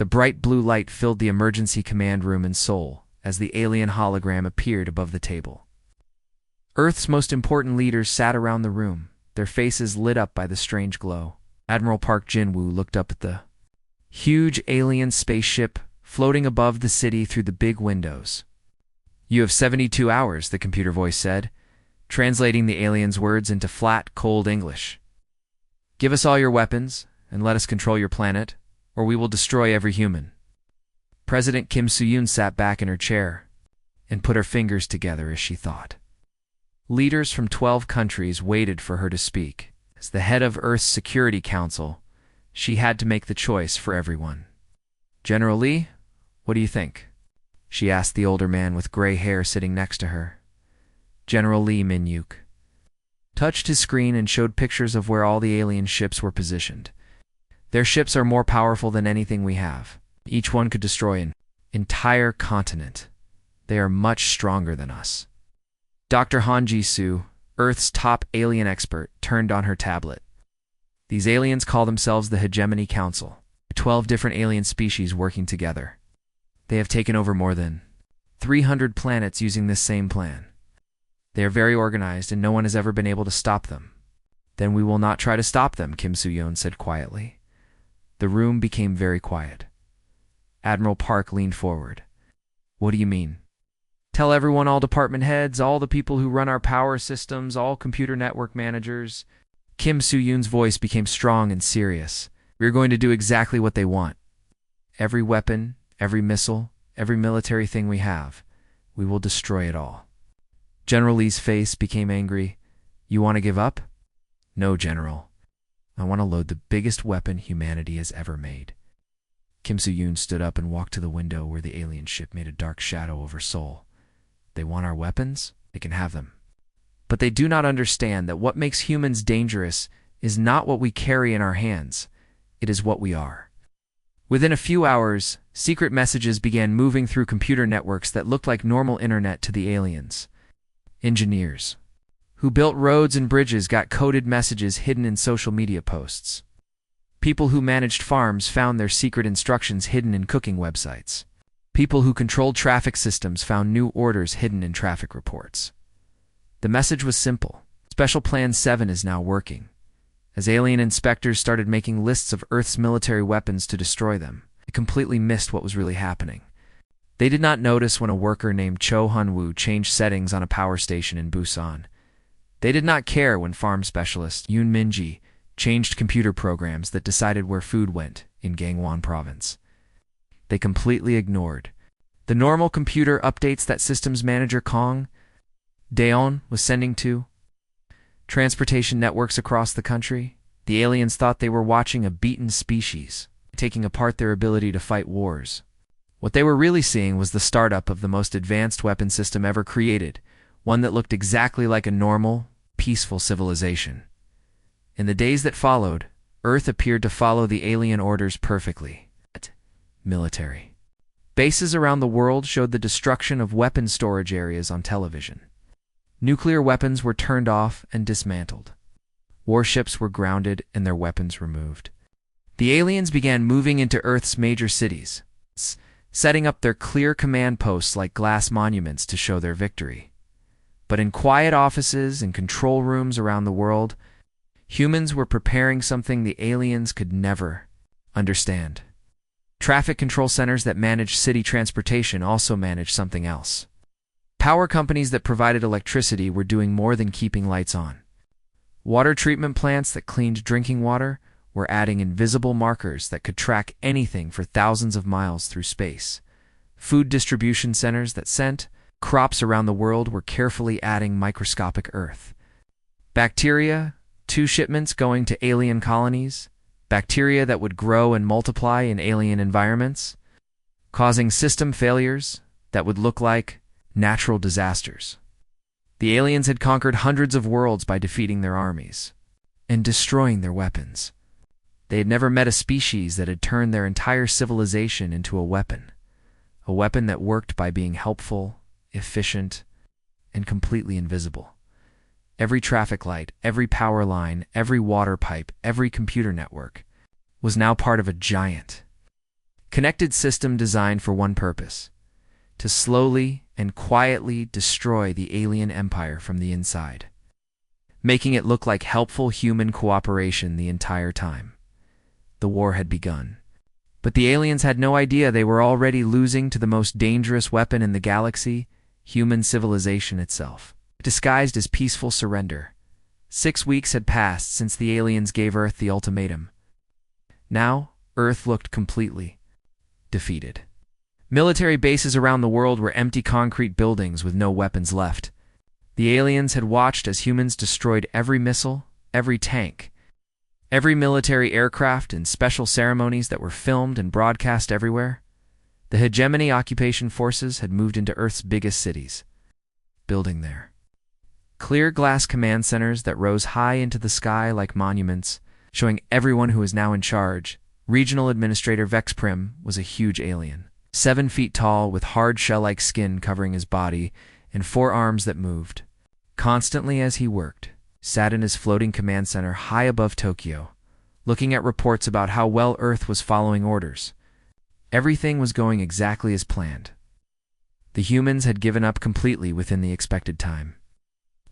The bright blue light filled the emergency command room in Seoul as the alien hologram appeared above the table. Earth's most important leaders sat around the room, their faces lit up by the strange glow. Admiral Park Jin-woo looked up at the huge alien spaceship floating above the city through the big windows. "You have 72 hours," the computer voice said, translating the alien's words into flat, cold English. "Give us all your weapons, and let us control your planet, or we will destroy every human." President Kim Soo-yoon sat back in her chair and put her fingers together as she thought. Leaders from 12 countries waited for her to speak. As the head of Earth's Security Council, she had to make the choice for everyone. "General Lee, what do you think?" she asked the older man with gray hair sitting next to her. General Lee Min-yuk touched his screen and showed pictures of where all the alien ships were positioned. "Their ships are more powerful than anything we have. Each one could destroy an entire continent. They are much stronger than us." Dr. Han Ji-soo, Earth's top alien expert, turned on her tablet. "These aliens call themselves the Hegemony Council. 12 different alien species working together. They have taken over more than 300 planets using this same plan. They are very organized and no one has ever been able to stop them." "Then we will not try to stop them," Kim Soo-yoon said quietly. The room became very quiet. Admiral Park leaned forward. "What do you mean?" "Tell everyone, all department heads, all the people who run our power systems, all computer network managers." Kim Soo-yoon's voice became strong and serious. "We are going to do exactly what they want. Every weapon, every missile, every military thing we have, we will destroy it all." General Lee's face became angry. "You want to give up?" "No, General. I want to load the biggest weapon humanity has ever made." Kim Soo-yoon stood up and walked to the window where the alien ship made a dark shadow over Seoul. "They want our weapons? They can have them. But they do not understand that what makes humans dangerous is not what we carry in our hands. It is what we are." Within a few hours, secret messages began moving through computer networks that looked like normal internet to the aliens. Engineers who built roads and bridges got coded messages hidden in social media posts. People who managed farms found their secret instructions hidden in cooking websites. People who controlled traffic systems found new orders hidden in traffic reports. The message was simple. Special Plan 7 is now working. As alien inspectors started making lists of Earth's military weapons to destroy them, they completely missed what was really happening. They did not notice when a worker named Cho Hun-woo changed settings on a power station in Busan. They did not care when farm specialist Yoon Min-ji changed computer programs that decided where food went in Gangwon province. They completely ignored the normal computer updates that systems manager Kong Daeon was sending to transportation networks across the country. The aliens thought they were watching a beaten species, taking apart their ability to fight wars. What they were really seeing was the startup of the most advanced weapon system ever created, one that looked exactly like a normal, peaceful civilization. In the days that followed, Earth appeared to follow the alien orders perfectly. Military bases around the world showed the destruction of weapon storage areas on television. Nuclear weapons were turned off and dismantled. Warships were grounded and their weapons removed. The aliens began moving into Earth's major cities, setting up their clear command posts like glass monuments to show their victory. But in quiet offices and control rooms around the world, humans were preparing something the aliens could never understand. Traffic control centers that managed city transportation also managed something else. Power companies that provided electricity were doing more than keeping lights on. Water treatment plants that cleaned drinking water were adding invisible markers that could track anything for thousands of miles through space. Food distribution centers that sent crops around the world were carefully adding microscopic Earth. Bacteria, 2 shipments going to alien colonies, bacteria that would grow and multiply in alien environments, causing system failures that would look like natural disasters. The aliens had conquered hundreds of worlds by defeating their armies and destroying their weapons. They had never met a species that had turned their entire civilization into a weapon that worked by being helpful, efficient, and completely invisible. Every traffic light, every power line, every water pipe, every computer network was now part of a giant, Connected system designed for one purpose: to slowly and quietly destroy the alien empire from the inside, making it look like helpful human cooperation the entire time. The war had begun. But the aliens had no idea they were already losing to the most dangerous weapon in the galaxy, human civilization itself. Disguised as peaceful surrender. 6 weeks had passed since the aliens gave Earth the ultimatum. Now, Earth looked completely defeated. Military bases around the world were empty concrete buildings with no weapons left. The aliens had watched as humans destroyed every missile, every tank, every military aircraft, and special ceremonies that were filmed and broadcast everywhere. The hegemony occupation forces had moved into Earth's biggest cities, building there clear glass command centers that rose high into the sky like monuments, showing everyone who was now in charge. Regional Administrator Vexprim was a huge alien, 7 feet tall with hard shell-like skin covering his body and 4 arms that moved constantly as he worked. Sat in his floating command center high above Tokyo, looking at reports about how well Earth was following orders. Everything was going exactly as planned. The humans had given up completely within the expected time.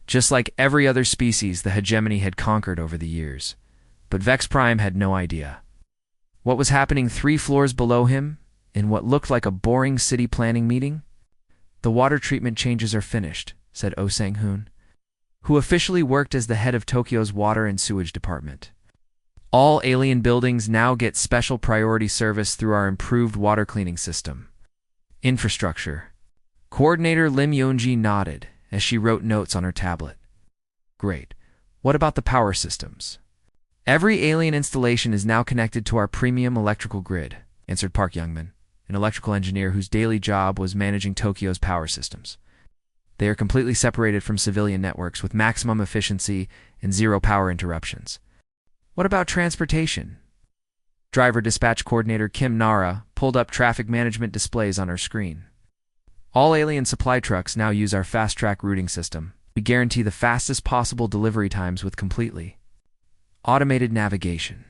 Just like every other species the hegemony had conquered over the years. But Vex Prime had no idea what was happening 3 floors below him in what looked like a boring city planning meeting. "The water treatment changes are finished," said Oh Sang-hoon, who officially worked as the head of Tokyo's water and sewage department. "All alien buildings now get special priority service through our improved water cleaning system." Infrastructure. Coordinator Lim Yonji nodded as she wrote notes on her tablet. "Great. What about the power systems?" "Every alien installation is now connected to our premium electrical grid," answered Park Youngman, an electrical engineer whose daily job was managing Tokyo's power systems. They are completely separated from civilian networks with maximum efficiency and 0 power interruptions. "What about transportation?" Driver Dispatch Coordinator Kim Nara pulled up traffic management displays on her screen. "All alien supply trucks now use our fast-track routing system. We guarantee the fastest possible delivery times with completely automated navigation."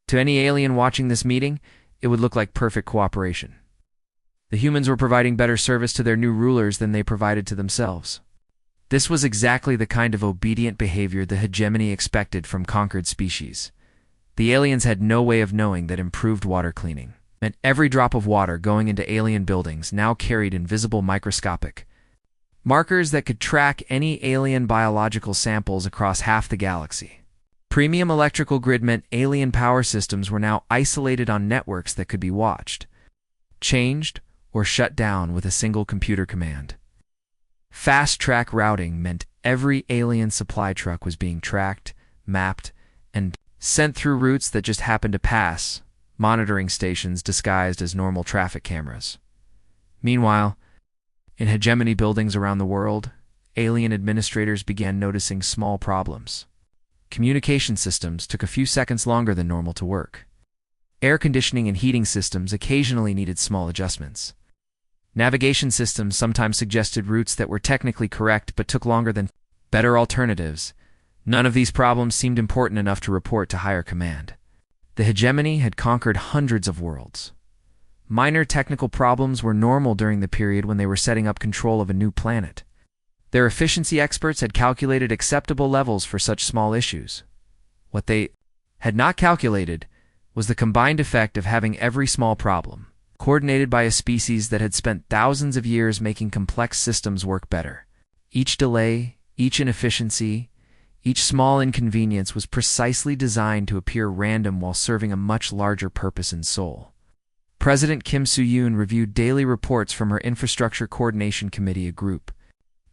To any alien watching this meeting, it would look like perfect cooperation. The humans were providing better service to their new rulers than they provided to themselves. This was exactly the kind of obedient behavior the hegemony expected from conquered species. The aliens had no way of knowing that improved water cleaning meant every drop of water going into alien buildings now carried invisible microscopic markers that could track any alien biological samples across half the galaxy. Premium electrical grid meant alien power systems were now isolated on networks that could be watched, changed, or shut down with a single computer command. Fast-track routing meant every alien supply truck was being tracked, mapped, and sent through routes that just happened to pass, monitoring stations disguised as normal traffic cameras. Meanwhile, in hegemony buildings around the world, alien administrators began noticing small problems. Communication systems took a few seconds longer than normal to work. Air conditioning and heating systems occasionally needed small adjustments. Navigation systems sometimes suggested routes that were technically correct but took longer than better alternatives. None of these problems seemed important enough to report to higher command. The hegemony had conquered hundreds of worlds. Minor technical problems were normal during the period when they were setting up control of a new planet. Their efficiency experts had calculated acceptable levels for such small issues. What they had not calculated was the combined effect of having every small problem coordinated by a species that had spent thousands of years making complex systems work better. Each delay, each inefficiency, each small inconvenience was precisely designed to appear random while serving a much larger purpose in Seoul. President Kim Soo-yoon reviewed daily reports from her Infrastructure Coordination Committee, a group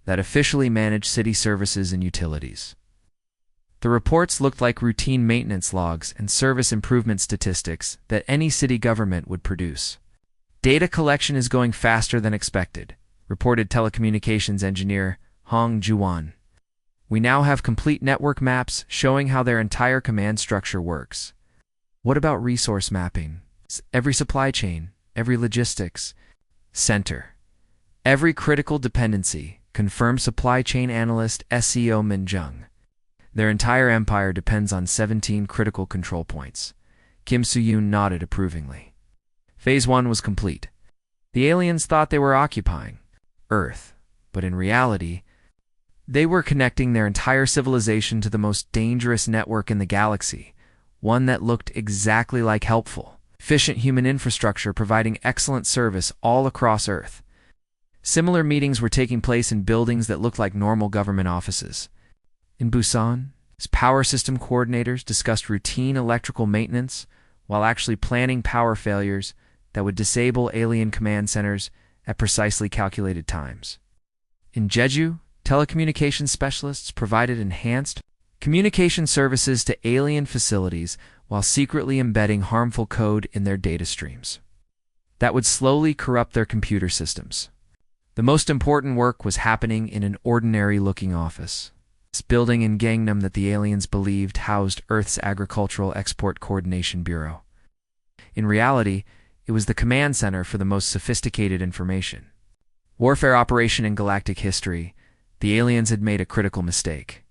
that officially managed city services and utilities. The reports looked like routine maintenance logs and service improvement statistics that any city government would produce. "Data collection is going faster than expected," reported telecommunications engineer Hong Juan. "We now have complete network maps showing how their entire command structure works." "What about resource mapping? Every supply chain, every logistics center, every critical dependency," confirmed supply chain analyst SEO Min Jung. "Their entire empire depends on 17 critical control points." Kim Soo-yoon nodded approvingly. Phase 1 was complete. The aliens thought they were occupying Earth, but in reality, they were connecting their entire civilization to the most dangerous network in the galaxy, one that looked exactly like helpful, efficient human infrastructure providing excellent service all across Earth. Similar meetings were taking place in buildings that looked like normal government offices. In Busan, power system coordinators discussed routine electrical maintenance while actually planning power failures that would disable alien command centers at precisely calculated times. In Jeju, telecommunications specialists provided enhanced communication services to alien facilities while secretly embedding harmful code in their data streams that would slowly corrupt their computer systems. The most important work was happening in an ordinary-looking office. This building in Gangnam that the aliens believed housed Earth's Agricultural Export Coordination Bureau. In reality, it was the command center for the most sophisticated information. Warfare operation in galactic history, the aliens had made a critical mistake.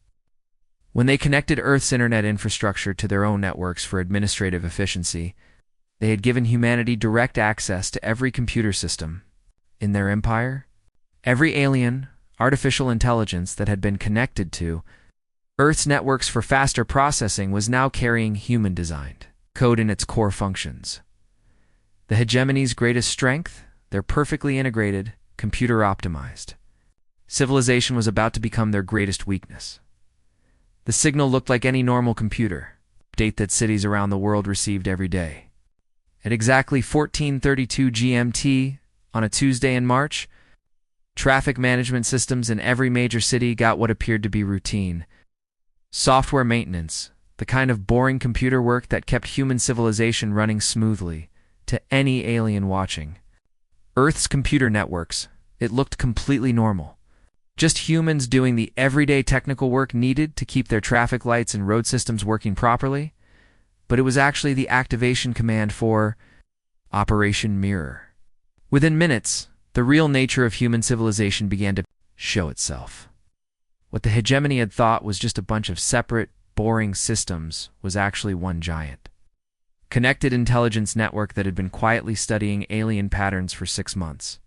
When they connected Earth's internet infrastructure to their own networks for administrative efficiency, they had given humanity direct access to every computer system in their empire. Every alien, artificial intelligence that had been connected to Earth's networks for faster processing was now carrying human-designed code in its core functions. The hegemony's greatest strength, their perfectly integrated, computer-optimized civilization was about to become their greatest weakness. The signal looked like any normal computer update that cities around the world received every day. At exactly 14:32 GMT on a Tuesday in March, traffic management systems in every major city got what appeared to be routine software maintenance, the kind of boring computer work that kept human civilization running smoothly to any alien watching. Earth's computer networks, it looked completely normal. Just humans doing the everyday technical work needed to keep their traffic lights and road systems working properly, but it was actually the activation command for Operation Mirror. Within minutes, the real nature of human civilization began to show itself. What the hegemony had thought was just a bunch of separate, boring systems was actually one giant connected intelligence network that had been quietly studying alien patterns for 6 months.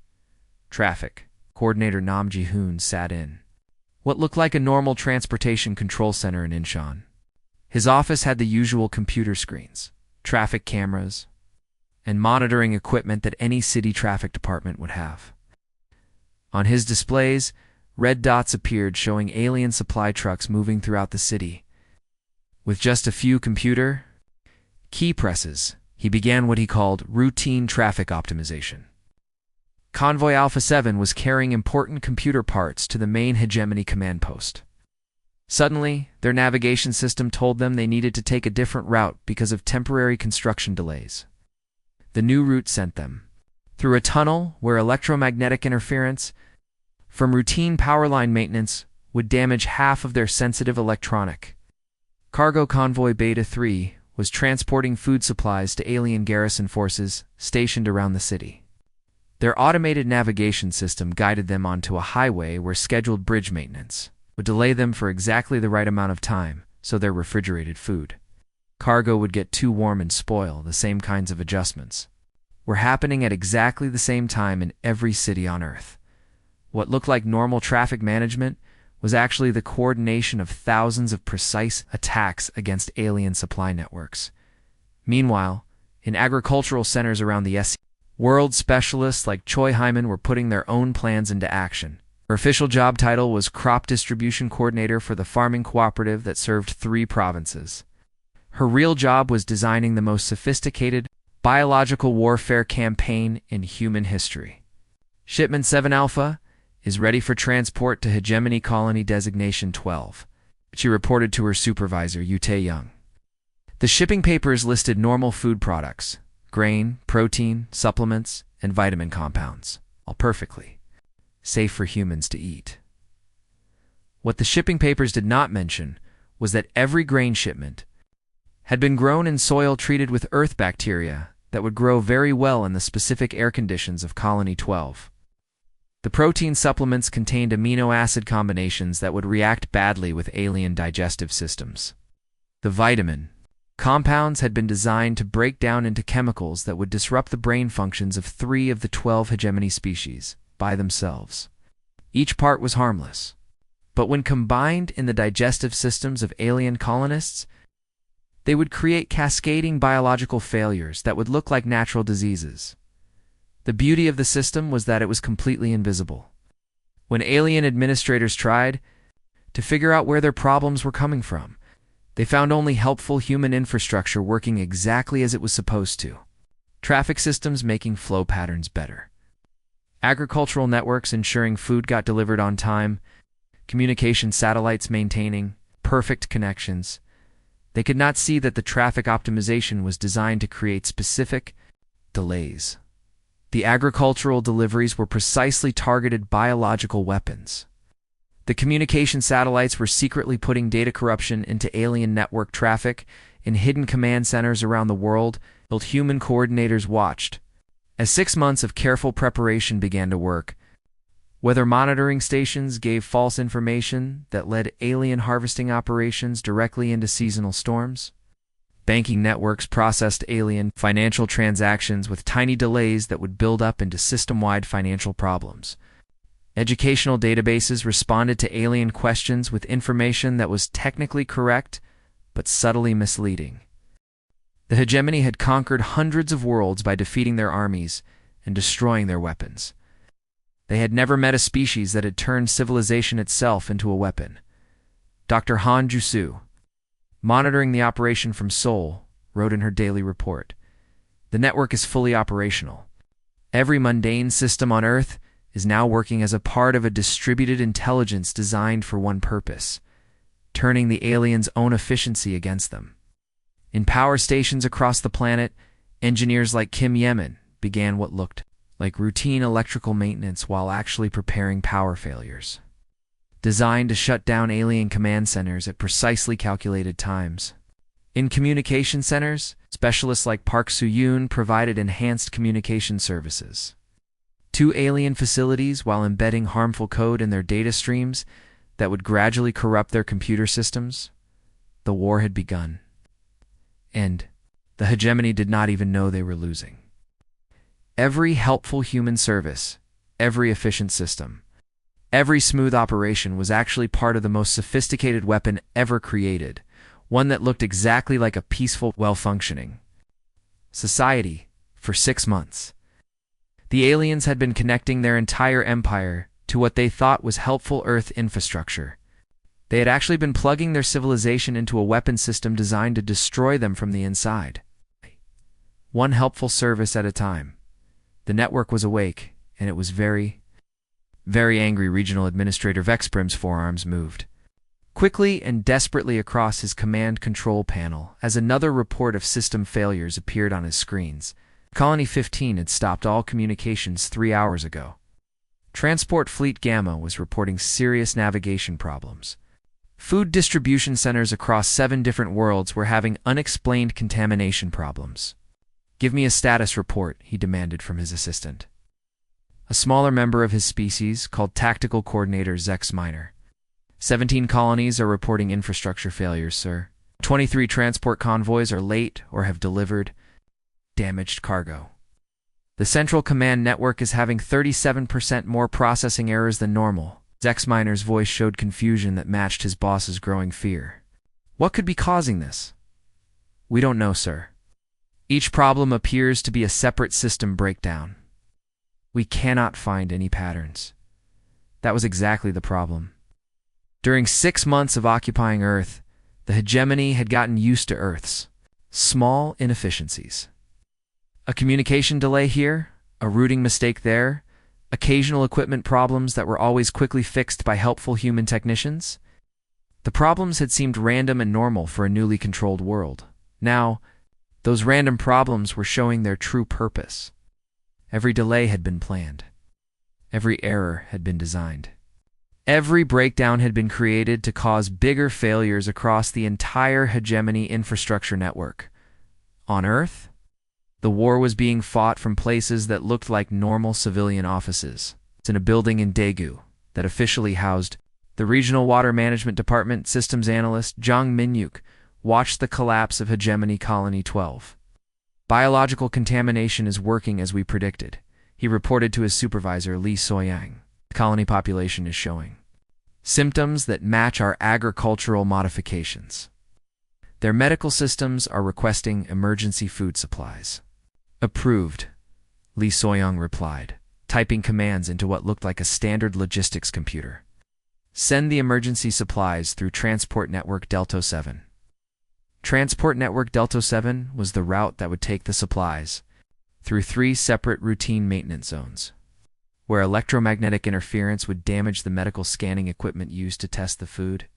Traffic Coordinator Nam Ji-hoon sat in what looked like a normal transportation control center in Incheon. His office had the usual computer screens, traffic cameras, and monitoring equipment that any city traffic department would have. On his displays, red dots appeared showing alien supply trucks moving throughout the city. With just a few computer key presses, he began what he called routine traffic optimization. Convoy Alpha 7 was carrying important computer parts to the main hegemony command post. Suddenly, their navigation system told them they needed to take a different route because of temporary construction delays. The new route sent them through a tunnel where electromagnetic interference from routine power line maintenance would damage half of their sensitive electronic. Cargo Convoy Beta 3 was transporting food supplies to alien garrison forces stationed around the city. Their automated navigation system guided them onto a highway where scheduled bridge maintenance would delay them for exactly the right amount of time so their refrigerated food cargo would get too warm and spoil. The same kinds of adjustments were happening at exactly the same time in every city on Earth. What looked like normal traffic management was actually the coordination of thousands of precise attacks against alien supply networks. Meanwhile, in agricultural centers around the world, specialists like Choi Hyman were putting their own plans into action. Her official job title was Crop Distribution Coordinator for the farming cooperative that served 3 provinces. Her real job was designing the most sophisticated biological warfare campaign in human history. Shipment 7 Alpha is ready for transport to Hegemony Colony Designation 12, she reported to her supervisor, Yu Tae-young. The shipping papers listed normal food products, grain, protein, supplements, and vitamin compounds, all perfectly safe for humans to eat. What the shipping papers did not mention was that every grain shipment had been grown in soil treated with earth bacteria that would grow very well in the specific air conditions of Colony 12. The protein supplements contained amino acid combinations that would react badly with alien digestive systems. The vitamin Compounds had been designed to break down into chemicals that would disrupt the brain functions of 3 of the 12 hegemony species by themselves. Each part was harmless, but when combined in the digestive systems of alien colonists, they would create cascading biological failures that would look like natural diseases. The beauty of the system was that it was completely invisible. When alien administrators tried to figure out where their problems were coming from, they found only helpful human infrastructure working exactly as it was supposed to. Traffic systems making flow patterns better. Agricultural networks ensuring food got delivered on time. Communication satellites maintaining perfect connections. They could not see that the traffic optimization was designed to create specific delays. The agricultural deliveries were precisely targeted biological weapons. The communication satellites were secretly putting data corruption into alien network traffic in hidden command centers around the world, while human coordinators watched. As 6 months of careful preparation began to work, weather monitoring stations gave false information that led alien harvesting operations directly into seasonal storms. Banking networks processed alien financial transactions with tiny delays that would build up into system-wide financial problems. Educational databases responded to alien questions with information that was technically correct, but subtly misleading. The hegemony had conquered hundreds of worlds by defeating their armies and destroying their weapons. They had never met a species that had turned civilization itself into a weapon. Dr. Han Jusu, monitoring the operation from Seoul, wrote in her daily report, "The network is fully operational. Every mundane system on Earth is now working as a part of a distributed intelligence designed for one purpose, turning the aliens' own efficiency against them." In power stations across the planet, engineers like Kim Yemen began what looked like routine electrical maintenance while actually preparing power failures, designed to shut down alien command centers at precisely calculated times. In communication centers, specialists like Park Soo-yoon provided enhanced communication services to alien facilities while embedding harmful code in their data streams that would gradually corrupt their computer systems. The war had begun, and the hegemony did not even know they were losing. Every helpful human service, every efficient system, every smooth operation was actually part of the most sophisticated weapon ever created, one that looked exactly like a peaceful, well-functioning society for 6 months. The aliens had been connecting their entire empire to what they thought was helpful Earth infrastructure. They had actually been plugging their civilization into a weapon system designed to destroy them from the inside. One helpful service at a time. The network was awake, and it was very angry. Regional Administrator Vexprim's forearms moved quickly and desperately across his command control panel as another report of system failures appeared on his screens. Colony 15 had stopped all communications 3 hours ago. Transport Fleet Gamma was reporting serious navigation problems. Food distribution centers across 7 different worlds were having unexplained contamination problems. "Give me a status report," he demanded from his assistant, a smaller member of his species called Tactical Coordinator Zex Minor. 17 colonies are reporting infrastructure failures, sir. 23 transport convoys are late or have delivered damaged cargo. The Central Command Network is having 37% more processing errors than normal. Zex Minor's voice showed confusion that matched his boss's growing fear. "What could be causing this?" "We don't know, sir. Each problem appears to be a separate system breakdown. We cannot find any patterns." That was exactly the problem. During 6 months of occupying Earth, the hegemony had gotten used to Earth's small inefficiencies. A communication delay here, a routing mistake there, occasional equipment problems that were always quickly fixed by helpful human technicians. The problems had seemed random and normal for a newly controlled world. Now, those random problems were showing their true purpose. Every delay had been planned. Every error had been designed. Every breakdown had been created to cause bigger failures across the entire hegemony infrastructure network. On Earth, the war was being fought from places that looked like normal civilian offices. It's in a building in Daegu that officially housed the Regional Water Management Department systems analyst Jang Min-yuk watched the collapse of Hegemony Colony 12. Biological contamination is working as we predicted, he reported to his supervisor Li Soyang. The colony population is showing symptoms that match our agricultural modifications. Their medical systems are requesting emergency food supplies. Approved, Li Soyang replied, typing commands into what looked like a standard logistics computer. Send the emergency supplies through Transport Network Delta 7. Transport Network Delta 7 was the route that would take the supplies through 3 separate routine maintenance zones, where electromagnetic interference would damage the medical scanning equipment used to test the food.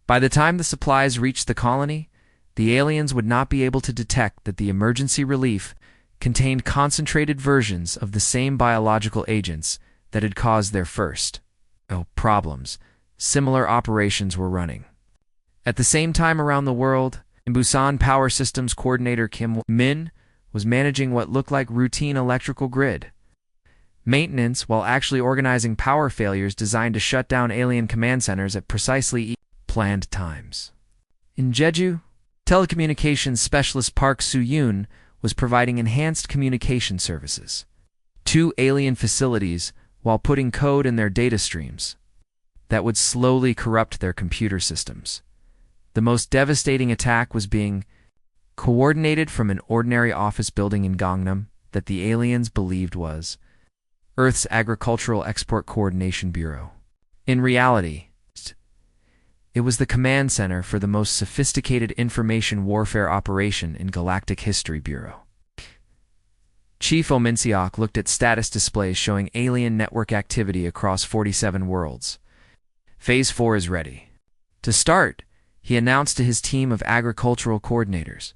By the time the supplies reached the colony, the aliens would not be able to detect that the emergency relief contained concentrated versions of the same biological agents that had caused their first problems. Similar operations were running. At the same time around the world, Busan Power Systems Coordinator Kim Min was managing what looked like routine electrical grid maintenance while actually organizing power failures designed to shut down alien command centers at precisely planned times. In Jeju, telecommunications specialist Park Soo-yoon was providing enhanced communication services to alien facilities while putting code in their data streams that would slowly corrupt their computer systems. The most devastating attack was being coordinated from an ordinary office building in Gangnam that the aliens believed was Earth's Agricultural Export Coordination Bureau. In reality, it was the command center for the most sophisticated information warfare operation in Galactic History Bureau. Chief Oh Min-seok looked at status displays showing alien network activity across 47 worlds. Phase 4 is ready. To start, he announced to his team of agricultural coordinators.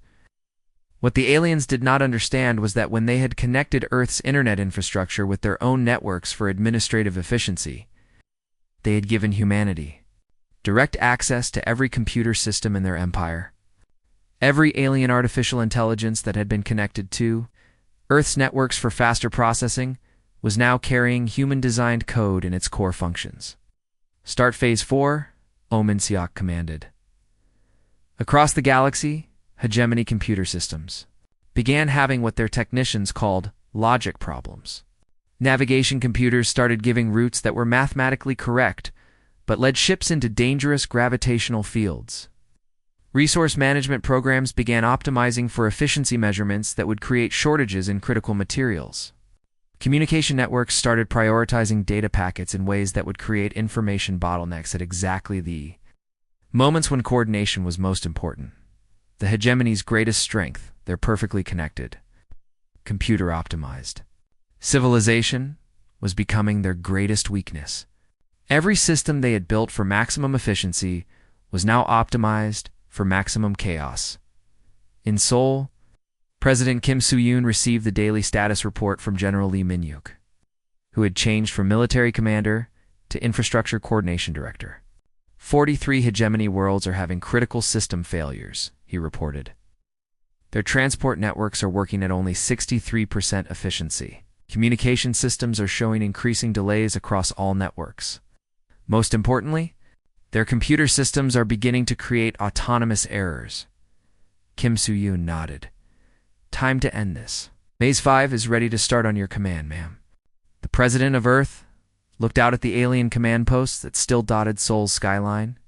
What the aliens did not understand was that when they had connected Earth's internet infrastructure with their own networks for administrative efficiency, they had given humanity direct access to every computer system in their empire. Every alien artificial intelligence that had been connected to Earth's networks for faster processing was now carrying human-designed code in its core functions. Start Phase 4, Oh Min-seok commanded. Across the galaxy, hegemony computer systems began having what their technicians called logic problems. Navigation computers started giving routes that were mathematically correct, but led ships into dangerous gravitational fields. Resource management programs began optimizing for efficiency measurements that would create shortages in critical materials. Communication networks started prioritizing data packets in ways that would create information bottlenecks at exactly the moments when coordination was most important. The hegemony's greatest strength, they're perfectly connected, computer optimized. Civilization was becoming their greatest weakness. Every system they had built for maximum efficiency was now optimized for maximum chaos. In Seoul, President Kim Soo-yoon received the daily status report from General Lee Min-yuk, who had changed from military commander to infrastructure coordination director. 43 hegemony worlds are having critical system failures, he reported. Their transport networks are working at only 63% efficiency. Communication systems are showing increasing delays across all networks. Most importantly, their computer systems are beginning to create autonomous errors. Kim Soo-yoon nodded. Time to end this. Phase 5 is ready to start on your command, ma'am. The President of Earth looked out at the alien command posts that still dotted Seoul's skyline,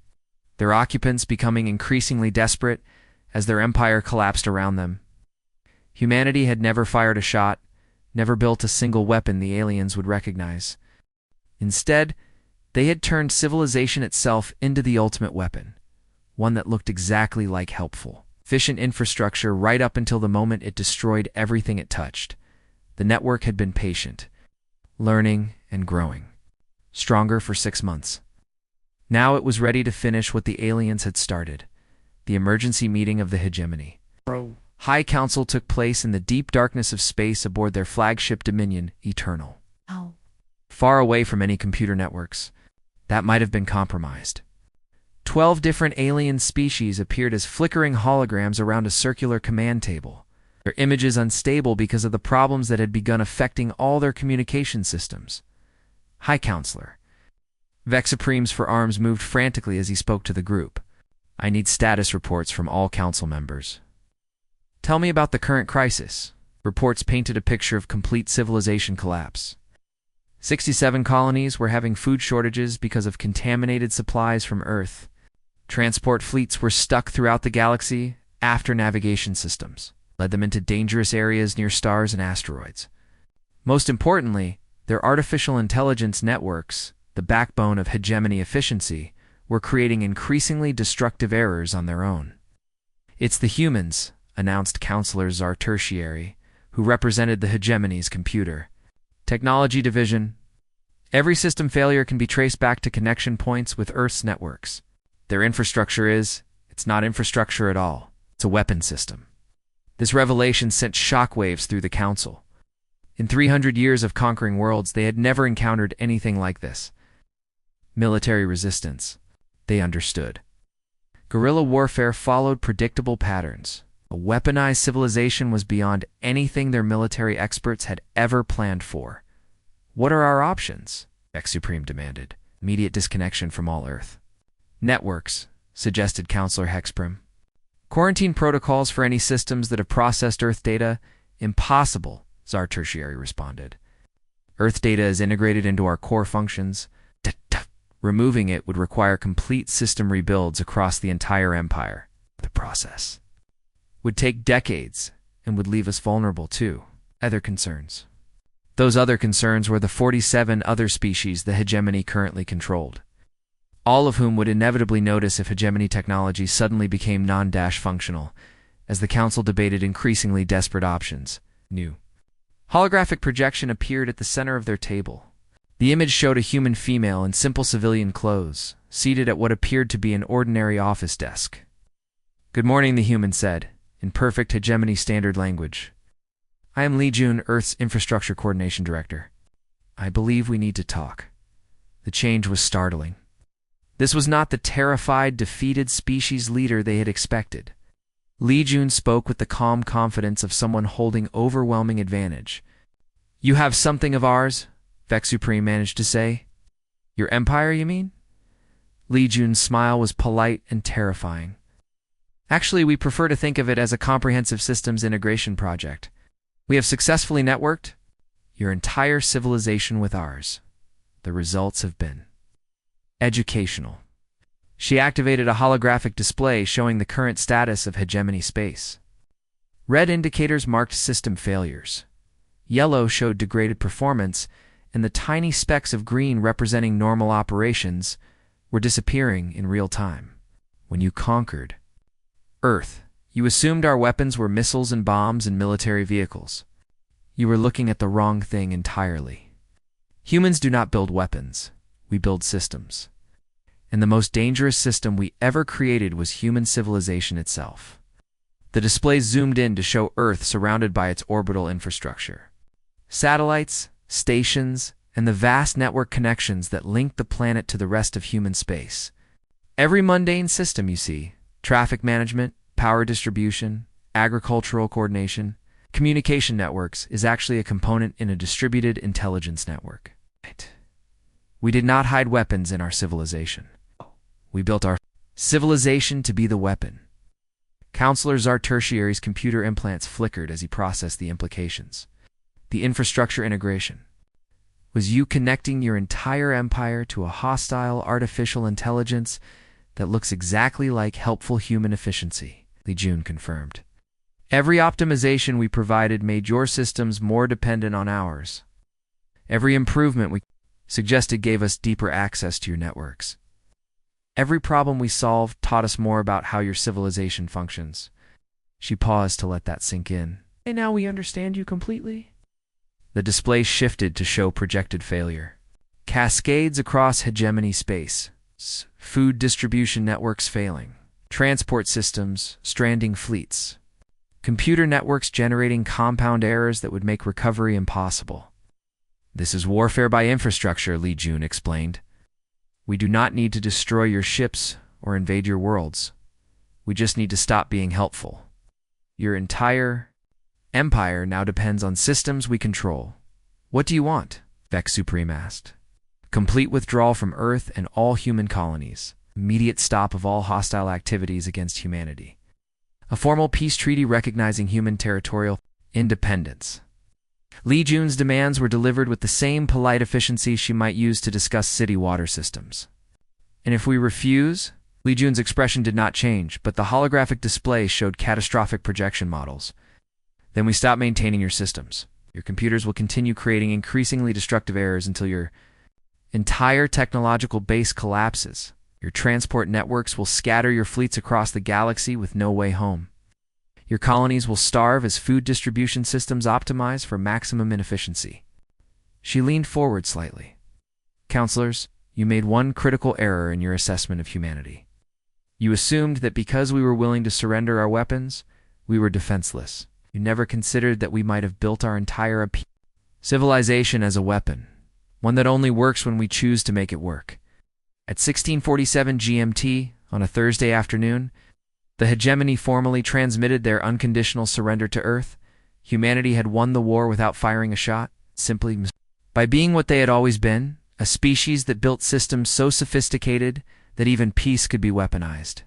their occupants becoming increasingly desperate as their empire collapsed around them. Humanity had never fired a shot, never built a single weapon the aliens would recognize. Instead, they had turned civilization itself into the ultimate weapon, one that looked exactly like helpful, efficient infrastructure right up until the moment it destroyed everything it touched. The network had been patient, learning and growing, stronger for 6 months. Now it was ready to finish what the aliens had started, the emergency meeting of the hegemony. High Council took place in the deep darkness of space aboard their flagship Dominion, Eternal. Far away from any computer networks that might have been compromised. 12 different alien species appeared as flickering holograms around a circular command table, their images unstable because of the problems that had begun affecting all their communication systems. High Counselor Vex Supreme's forearms moved frantically as he spoke to the group. I need status reports from all council members. Tell me about the current crisis. Reports painted a picture of complete civilization collapse. 67 colonies were having food shortages because of contaminated supplies from Earth. Transport fleets were stuck throughout the galaxy after navigation systems led them into dangerous areas near stars and asteroids. Most importantly, their artificial intelligence networks, the backbone of hegemony efficiency, were creating increasingly destructive errors on their own. It's the humans, announced Counselor Czar Tertiary, who represented the hegemony's computer technology division. Every system failure can be traced back to connection points with Earth's networks. Their infrastructure it's not infrastructure at all. It's a weapon system. This revelation sent shockwaves through the Council. In 300 years of conquering worlds, they had never encountered anything like this. Military resistance. They understood. Guerrilla warfare followed predictable patterns. A weaponized civilization was beyond anything their military experts had ever planned for. What are our options? Vex Supreme demanded. Immediate disconnection from all Earth. Networks, suggested Counselor Hexprim. Quarantine protocols for any systems that have processed Earth data? Impossible, Czar Tertiary responded. Earth data is integrated into our core functions. Removing it would require complete system rebuilds across the entire empire. The process would take decades and would leave us vulnerable to other concerns. Those other concerns were the 47 other species the hegemony currently controlled, all of whom would inevitably notice if hegemony technology suddenly became non-functional, as the Council debated increasingly desperate options. New holographic projection appeared at the center of their table. The image showed a human female in simple civilian clothes, seated at what appeared to be an ordinary office desk. "Good morning," the human said, in perfect hegemony standard language. "I am Li Jun, Earth's Infrastructure Coordination Director. I believe we need to talk." The change was startling. This was not the terrified, defeated species leader they had expected. Li Jun spoke with the calm confidence of someone holding overwhelming advantage. "You have something of ours?" Vex Supreme managed to say. "Your empire, you mean?" Li Jun's smile was polite and terrifying. "Actually, we prefer to think of it as a comprehensive systems integration project. We have successfully networked your entire civilization with ours. The results have been educational." She activated a holographic display showing the current status of hegemony space. Red indicators marked system failures. Yellow showed degraded performance, and the tiny specks of green representing normal operations were disappearing in real time. When you conquered Earth, you assumed our weapons were missiles and bombs and military vehicles. You were looking at the wrong thing entirely. Humans do not build weapons. We build systems. And the most dangerous system we ever created was human civilization itself. The display zoomed in to show Earth surrounded by its orbital infrastructure. Satellites, stations, and the vast network connections that link the planet to the rest of human space. Every mundane system you see, traffic management, power distribution, agricultural coordination, communication networks, is actually a component in a distributed intelligence network. We did not hide weapons in our civilization. We built our civilization to be the weapon. Counselor Czar Tertiary's computer implants flickered as he processed the implications. The infrastructure integration. Was you connecting your entire empire to a hostile artificial intelligence that looks exactly like helpful human efficiency? Li Jun confirmed. Every optimization we provided made your systems more dependent on ours. Every improvement we suggested gave us deeper access to your networks. Every problem we solved taught us more about how your civilization functions. She paused to let that sink in. "And now we understand you completely?" The display shifted to show projected failure. Cascades across hegemony space. Food distribution networks failing. Transport systems stranding fleets. Computer networks generating compound errors that would make recovery impossible. "This is warfare by infrastructure," Li Jun explained. "We do not need to destroy your ships or invade your worlds. We just need to stop being helpful. Your entire empire now depends on systems we control." "What do you want?" Vex Supreme asked. "Complete withdrawal from Earth and all human colonies. immediate stop of all hostile activities against humanity. A formal peace treaty recognizing human territorial independence. Li Jun's demands were delivered with the same polite efficiency she might use to discuss city water systems. And if we refuse? Li Jun's expression did not change, but the holographic display showed catastrophic projection models. Then we stop maintaining your systems. Your computers will continue creating increasingly destructive errors until your entire technological base collapses. Your transport networks will scatter your fleets across the galaxy with no way home. Your colonies will starve as food distribution systems optimize for maximum inefficiency. She leaned forward slightly. Counselors, you made one critical error in your assessment of humanity. You assumed that because we were willing to surrender our weapons, we were defenseless. You never considered that we might have built our entire civilization as a weapon, one that only works when we choose to make it work. At 1647 GMT, on a Thursday afternoon, the hegemony formally transmitted their unconditional surrender to Earth. Humanity had won the war without firing a shot, simply by being what they had always been, a species that built systems so sophisticated that even peace could be weaponized.